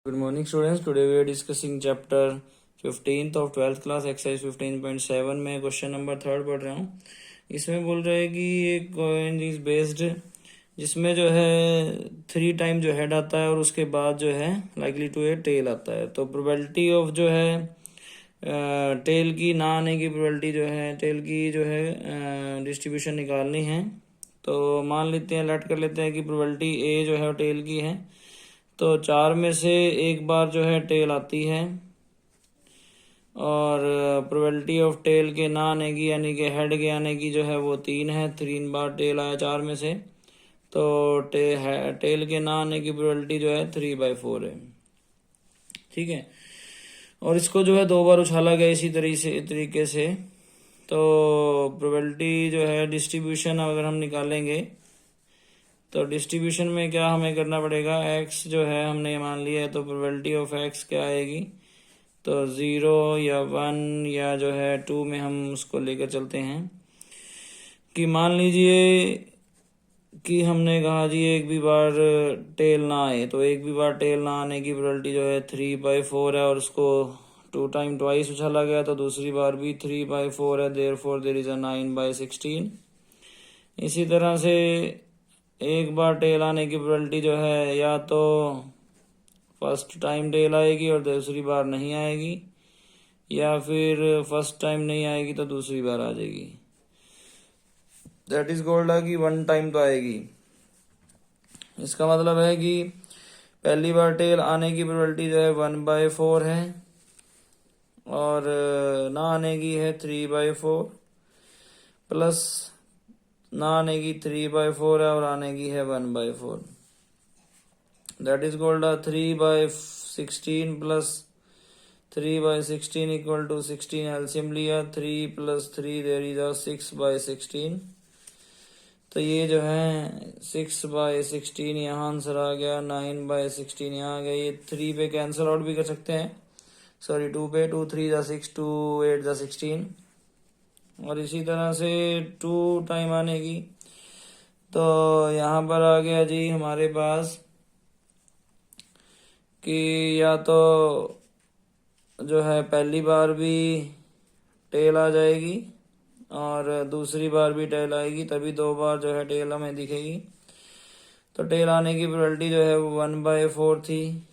Good morning students. Today we are discussing chapter 15th of 12th class exercise 15.7 में question number 3 पढ़ रहा हूँ. इसमें बोल रहा है कि एक कॉइन इज बेस्ड जिसमें जो है 3 टाइम जो हेड आता है और उसके बाद जो है लाइकली टू ए टेल आता है. तो प्रोबेबिलिटी ऑफ जो है टेल की ना आने की प्रोबेबिलिटी जो है टेल की जो है डिस्ट्रीब्यूशन निकालनी है. तो मान लेते हैं लेट कर लेते हैं कि प्रोबेबिलिटी ए जो है टेल की है. तो 4 में से एक बार जो है टेल आती है और प्रोबेबिलिटी ऑफ टेल के ना आने की यानी कि हेड के आने की जो है वो 3 है. 3 बार टेल आया 4 में से, तो टेल के ना आने की प्रोबेबिलिटी जो है 3/4 है. ठीक है. और इसको जो है 2 बार उछाला गया इसी तरीके से. तो प्रोबेबिलिटी जो है डिस्ट्रीब्यूशन अगर हम निकालेंगे तो डिस्ट्रीब्यूशन में क्या हमें करना पड़ेगा, x जो है हमने मान लिया है तो प्रोबेबिलिटी ऑफ x क्या आएगी, तो 0 या 1 या जो है 2 में हम उसको लेकर चलते हैं. कि मान लीजिए कि हमने कहा जी एक भी बार टेल ना आए, तो एक भी बार टेल ना आने की प्रोबेबिलिटी जो है 3/4 है और उसको 2 टाइम ट्वाइस उछाला गया तो दूसरी बार भी 3/4 है. Therefore there is a 9/16. इसी तरह से एक बार टेल आने की प्रोबेबिलिटी जो है या तो फर्स्ट टाइम टेल आएगी और दूसरी बार नहीं आएगी, या फिर फर्स्ट टाइम नहीं आएगी तो दूसरी बार आ जाएगी. दैट इज कॉल्ड कि 1 टाइम तो आएगी. इसका मतलब है कि पहली बार टेल आने की प्रोबेबिलिटी जो है 1/4 है और ना आने की है 3/4 प्लस ना आने की 3/4 है और आने की है 1/4. दैट इज कॉल्ड 3/16 प्लस 3/16 इक्वल टू 16. एलसीएम लिया 3 + 3 देयर इज 6/16. तो ये जो है 6/16 यहाँ आंसर आ गया. 9/16 यहाँ आ गया. ये 3 पे कैंसिल आउट भी कर सकते हैं, सॉरी 2 पे. 2 3 = 6, 2 8 = 16. और इसी तरह से 2 टाइम आने की, तो यहाँ पर आ गया जी हमारे पास कि या तो जो है पहली बार भी टेल आ जाएगी और दूसरी बार भी टेल आएगी, तभी 2 बार जो है टेल हमें दिखेगी. तो टेल आने की प्रोबेबिलिटी जो है वो 1/4 थी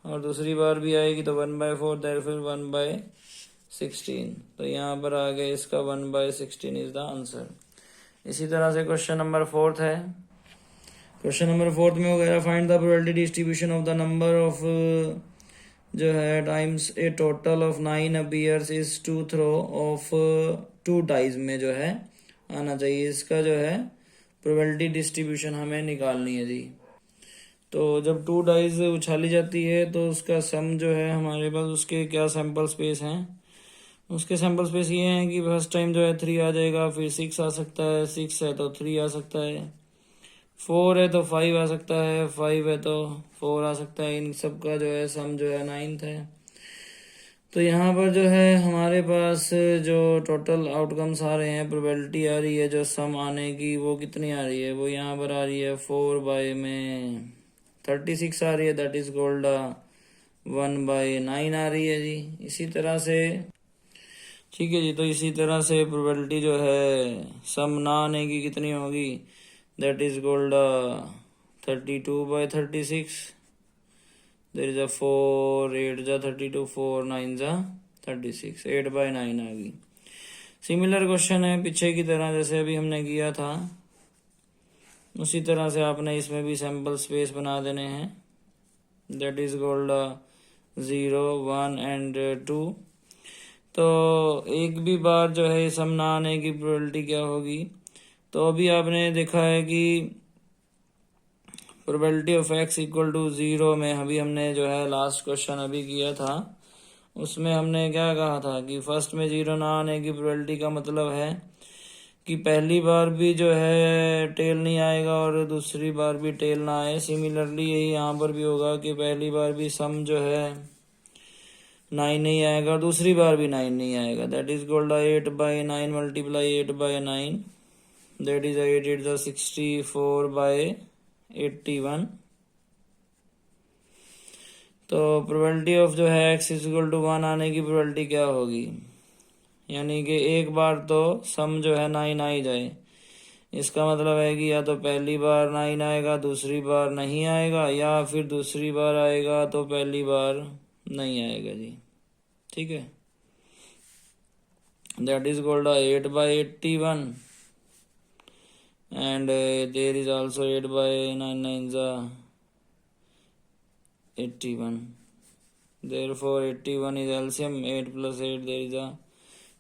और दूसरी बार भी आएगी तो 1/4, फिर 1/16. तो यहाँ पर आ गया इसका 1/16 इज द आंसर. इसी तरह से क्वेश्चन नंबर 4 है. क्वेश्चन नंबर 4 में वगैरह find the probability distribution of the number of जो है times a total of 9 appears is 2 throw of 2 dice में जो है आना चाहिए. इसका जो है प्रोबेबिलिटी डिस्ट्रीब्यूशन हमें निकालनी है जी. तो जब 2 डाइज उछाली जाती है तो उसका सम जो है हमारे पास उसके क्या सैंपल स्पेस हैं. उसके सैंपल स्पेस ये हैं कि फर्स्ट टाइम जो है 3 आ जाएगा, फिर 6 आ सकता है, 6 है तो 3 आ सकता है, 4 है तो 5 आ सकता है, 5 है तो 4 आ सकता है. इन सब का जो है सम जो है 9th है. तो यहाँ पर जो है हमारे पास जो टोटल आउटकम्स आ रहे हैं, प्रोबेबिलिटी आ रही है जो सम आने की, वो कितनी आ रही है, वो यहाँ पर आ रही है 4/36 आ रही है. दैट इज कॉल्ड 1/9 आ रही है जी. इसी तरह से ठीक है जी. तो इसी तरह से प्रोबेबिलिटी जो है सम ना आने की कितनी होगी, that is called 32/36. There is 4 8 = 32, 4 9 = 36, 8/9 आ गई. सिमिलर क्वेश्चन है पीछे की तरह जैसे अभी हमने किया था, उसी तरह से आपने इसमें भी सैंपल स्पेस बना देने हैं. That is called 0 1 and 2. तो एक भी बार जो है सम ना आने की प्रोबेबिलिटी क्या होगी, तो अभी आपने देखा है कि probability of x equal to 0 में अभी हमने जो है लास्ट क्वेश्चन अभी किया था, उसमें हमने क्या कहा था कि फर्स्ट में 0 ना आने की प्रोबेबिलिटी का मतलब है कि पहली बार भी जो है टेल नहीं आएगा और दूसरी बार भी टेल ना आए. सिमिलरली यही यहाँ पर भी होगा कि पहली बार भी सम जो है 9 नहीं आएगा और दूसरी बार भी 9 नहीं आएगा. That is called 8/9 × 8/9. That is 8 8 = 64/81. तो प्रोबेबिलिटी ऑफ जो है x इक्वल टू 1 आने की प्रोबेबिलिटी क्या होगी, यानी कि एक बार तो सम जो है 9 आ ही जाए। इसका मतलब है कि या तो पहली बार 9 आएगा, दूसरी बार नहीं आएगा, या फिर दूसरी बार आएगा तो पहली बार नहीं आएगा जी। ठीक है, that is called 8/81 and there is also 8/9 9 is 81, therefore 81 is LCM, 8 plus 8 there is a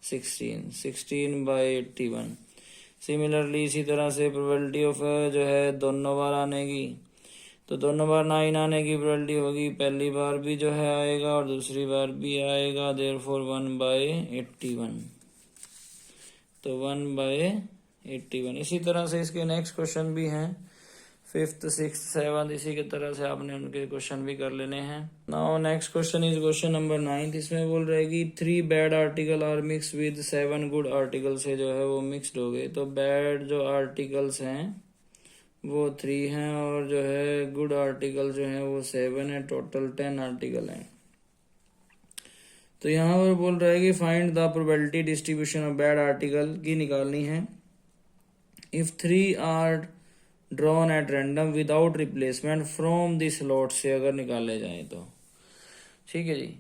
16/81। Similarly इसी तरह से प्रोबेबिलिटी ऑफ जो है दोनों बार आने की, तो दोनों बार 9 आने की प्रोबेबिलिटी होगी, पहली बार भी जो है आएगा और दूसरी बार भी आएगा, देयरफॉर 1/81, तो 1/81। इसी तरह से इसके नेक्स्ट क्वेश्चन भी हैं, 5th 6th 7th, इसी की तरह से आपने उनके क्वेश्चन भी कर लेने हैं। Now next question is question number 9। इसमें बोल रहे कि 3 bad article are mix with 7 good article से जो है वो मिक्सड हो गए। तो बैड जो आर्टिकल्स हैं वो 3 हैं और जो है गुड आर्टिकल जो है वो 7 है, टोटल 10 आर्टिकल हैं। तो यहाँ पर बोल रहा है कि find the probability distribution of bad article की निकालनी है। If 3 are drawn at random without replacement from the slot से अगर निकाले जाए तो ठीक है जी।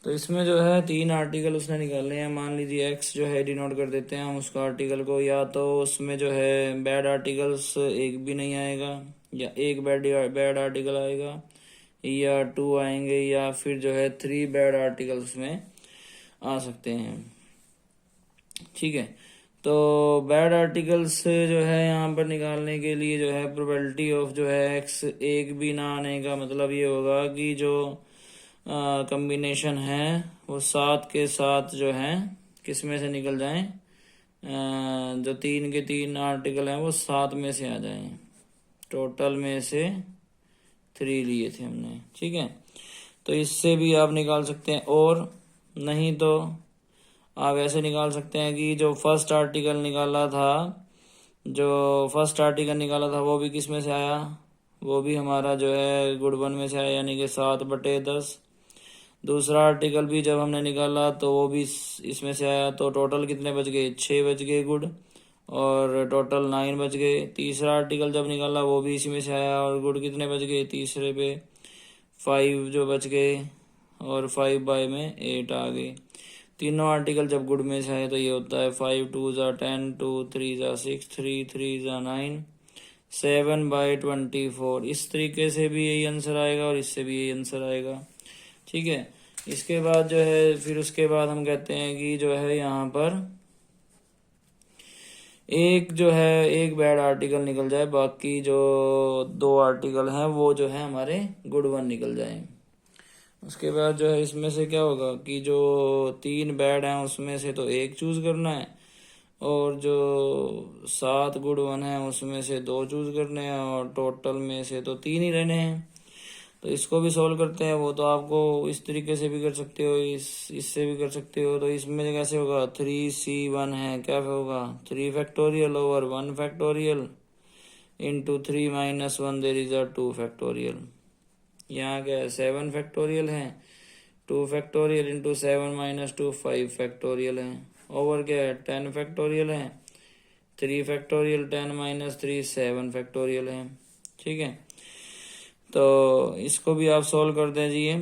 तो इसमें जो है 3 आर्टिकल उसने निकालने हैं। मान लीजिए एक्स जो है डिनोट कर देते हैं हम उसका आर्टिकल को, या तो उसमें जो है बैड आर्टिकल्स एक भी नहीं आएगा, या एक बैड आर्टिकल आएगा, या 2 आएंगे, या फिर जो है 3 बैड आर्टिकल्स में आ सकते हैं। ठीक है, तो बैड आर्टिकल्स जो है यहाँ पर निकालने के लिए जो है प्रोबेबिलिटी ऑफ जो है एक्स एक भी ना आने का मतलब ये होगा कि जो कॉम्बिनेशन है वो 7 के 7 जो है किस में से निकल जाएं, जो 3 के 3 आर्टिकल हैं वो 7 में से आ जाएं। टोटल में से 3 लिए थे हमने। ठीक है, तो इससे भी आप निकाल सकते हैं, और नहीं तो आप ऐसे निकाल सकते हैं कि जो फर्स्ट आर्टिकल निकाला था वो भी किस में से आया, वो भी हमारा जो है गुड 1 में से आया, यानी कि 7/10। दूसरा आर्टिकल भी जब हमने निकाला तो वो भी इसमें से आया, तो टोटल कितने बच गए, 6 बच गए गुड, और टोटल 9 बच गए। तीसरा आर्टिकल जब निकाला वो भी इसी में से आया, और गुड कितने बच गए, तीसरे पे 5 जो बच गए, और 5 में 8 आ गए। तीनों आर्टिकल जब गुड में से आए तो ये होता है 5 2 ज़ा 10, 2 3 ज़ा 6, 3 3 ज़ा 9, 7/24। इस तरीके से भी यही आंसर आएगा और इससे भी यही आंसर आएगा। ठीक है, इसके बाद जो है फिर उसके बाद हम कहते हैं कि जो है यहाँ पर एक बैड आर्टिकल निकल जाए, बाकी जो 2 आर्टिकल हैं वो जो है हमारे गुड 1 निकल जाए। उसके बाद जो है इसमें से क्या होगा कि जो 3 बैड हैं उसमें से तो एक चूज करना है, और जो 7 गुड 1 है उसमें से 2 चूज करने हैं, और टोटल में से तो 3 ही रहने हैं। तो इसको भी सॉल्व करते हैं। वो तो आपको इस तरीके से भी कर सकते हो, इससे भी कर सकते हो। तो इसमें कैसे होगा, 3C1 है, क्या होगा 3 factorial over 1 factorial into 3 - 1 there is a 2 factorial. यहाँ क्या है 7 फैक्टोरियल है, 2 फैक्टोरियल इंटू 7 - 2 5 फैक्टोरियल है, ओवर क्या है 10 फैक्टोरियल है, 3 फैक्टोरियल 10 - 3 7 फैक्टोरियल है। ठीक है, तो इसको भी आप सॉल्व कर दीजिए।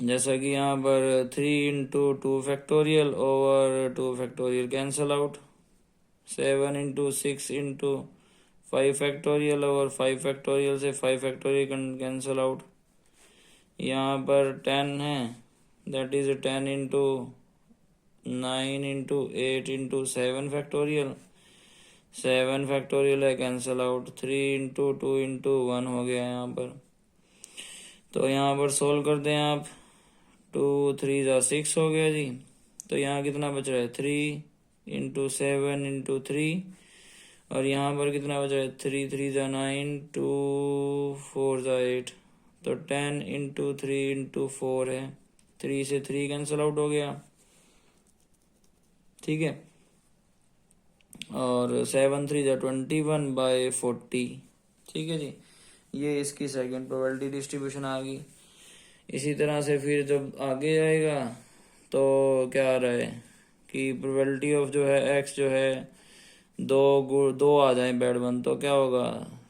जैसा कि यहाँ पर 3 into 2 factorial over 2 factorial cancel out, 7 into 6 into 5 factorial over 5 factorial से 5 फैक्टोरियल कैंसल आउट। यहाँ पर 10 है, that is 10 into 9 into 8 into 7 factorial, 7 factorial है, कैंसल आउट। 3 इंटू 2 इंटू 1 हो गया यहाँ पर। तो यहाँ पर सोल्व कर दें आप, 2 3 ज़ा 6 हो गया जी। तो यहाँ कितना बच रहा है 3 इंटू 7 इंटू 3, और यहाँ पर कितना बच रहा है 3 3 ज़ा 9, 2 4 ज़ा 8, तो 10 इंटू 3 इंटू 4 है, 3 से 3 कैंसल आउट हो गया। ठीक है, और 7 3 ज़ा 21/40। ठीक है जी, ये इसकी सेकंड प्रोबेबिलिटी डिस्ट्रीब्यूशन आ गई। इसी तरह से फिर जब आगे जाएगा तो क्या आ रहा है कि प्रोबेबिलिटी ऑफ जो है एक्स जो है दो आ जाए बेड वन, तो क्या होगा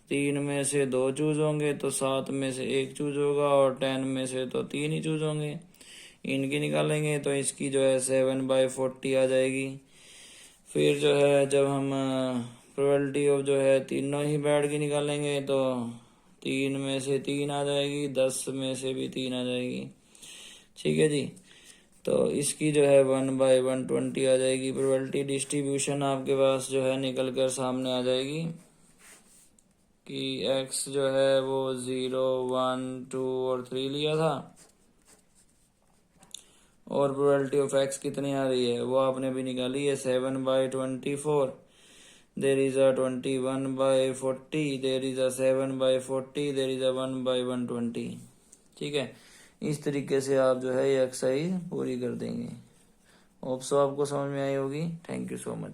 3 में से 2 चूज होंगे तो 7 में से 1 चूज होगा और 10 में से तो 3 ही चूज होंगे। इनकी निकालेंगे तो इसकी जो है 7/40 आ जाएगी। फिर जो है जब हम प्रोबेबिलिटी ऑफ जो है तीनों ही बेड की निकालेंगे तो 3 में से 3 आ जाएगी, 10 में से भी 3 आ जाएगी। ठीक है जी, तो इसकी जो है 1/120 आ जाएगी। प्रोबेबिलिटी डिस्ट्रीब्यूशन आपके पास जो है निकल कर सामने आ जाएगी कि x जो है वो 0, 1, 2 और 3 लिया था और प्रोबेबिलिटी ऑफ x कितनी आ रही है वो आपने भी निकाली है 7/24। There is a 21/40, there is a 7/40, there is a 1/120। ठीक है, इस तरीके से आप जो है ये एक्सरसाइज पूरी कर देंगे। होप सो आपको समझ में आई होगी। Thank you so much.